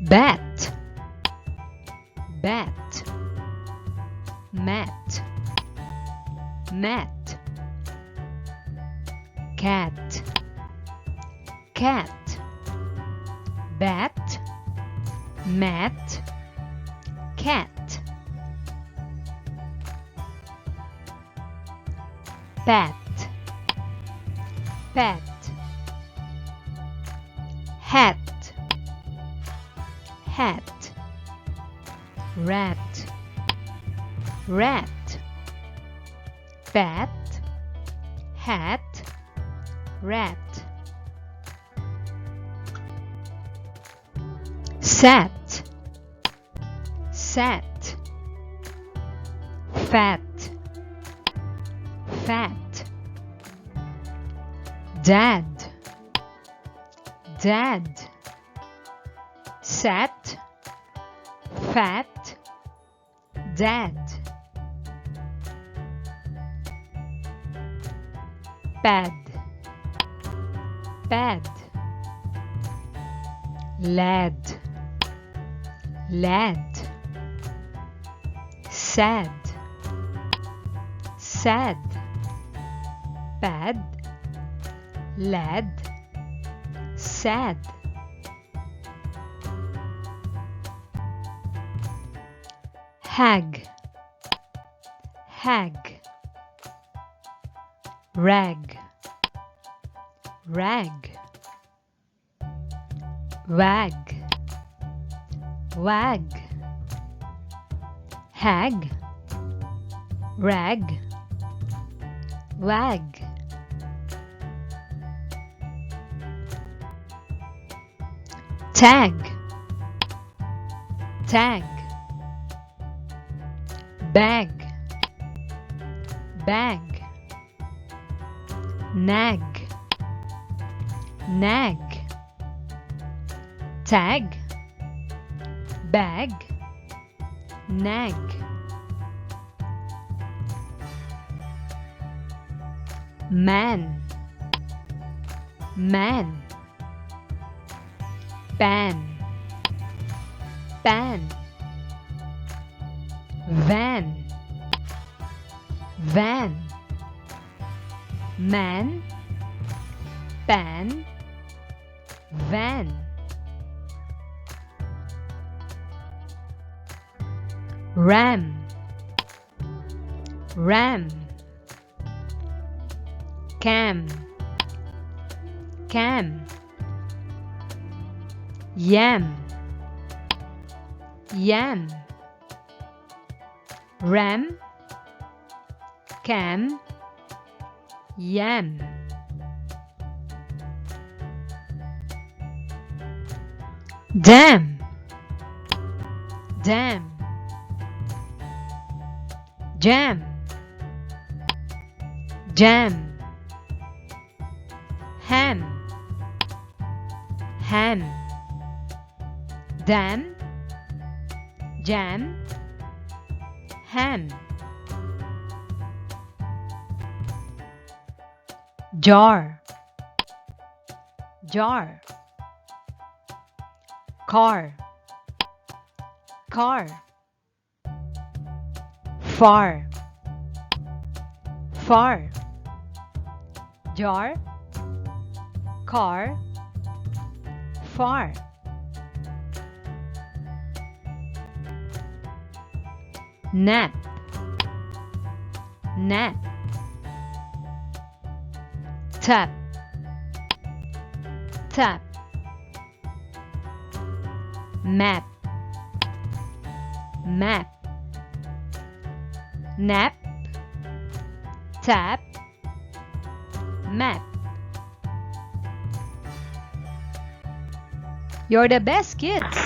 bat, bat, mat, mat, cat, cat, bat, mat, cat, pat, pat, hat, hat, rat, rat, bat, hat, rat, sat, sat, fat, fat, dad, dad, sat, fat, dad, pad, pad, lad, lad, sad, sad, pad, lad, sad, hag, hag, rag, rag, wag, wag, hag, rag, wag, tag, tag, bag, bag, nag, nag, tag, bag, nag, man, man, pan, pan, van, van, man, pan, van, ram, ram, cam, cam, yam, yam, ram, cam, yam, dam, dam, jam, jam, ham, ham, dam, jam, ham, jar, jar, car, car, far, far, jar, car, far, nap, nap, tap, tap, map, map, nap, tap, map. You're the best, kids!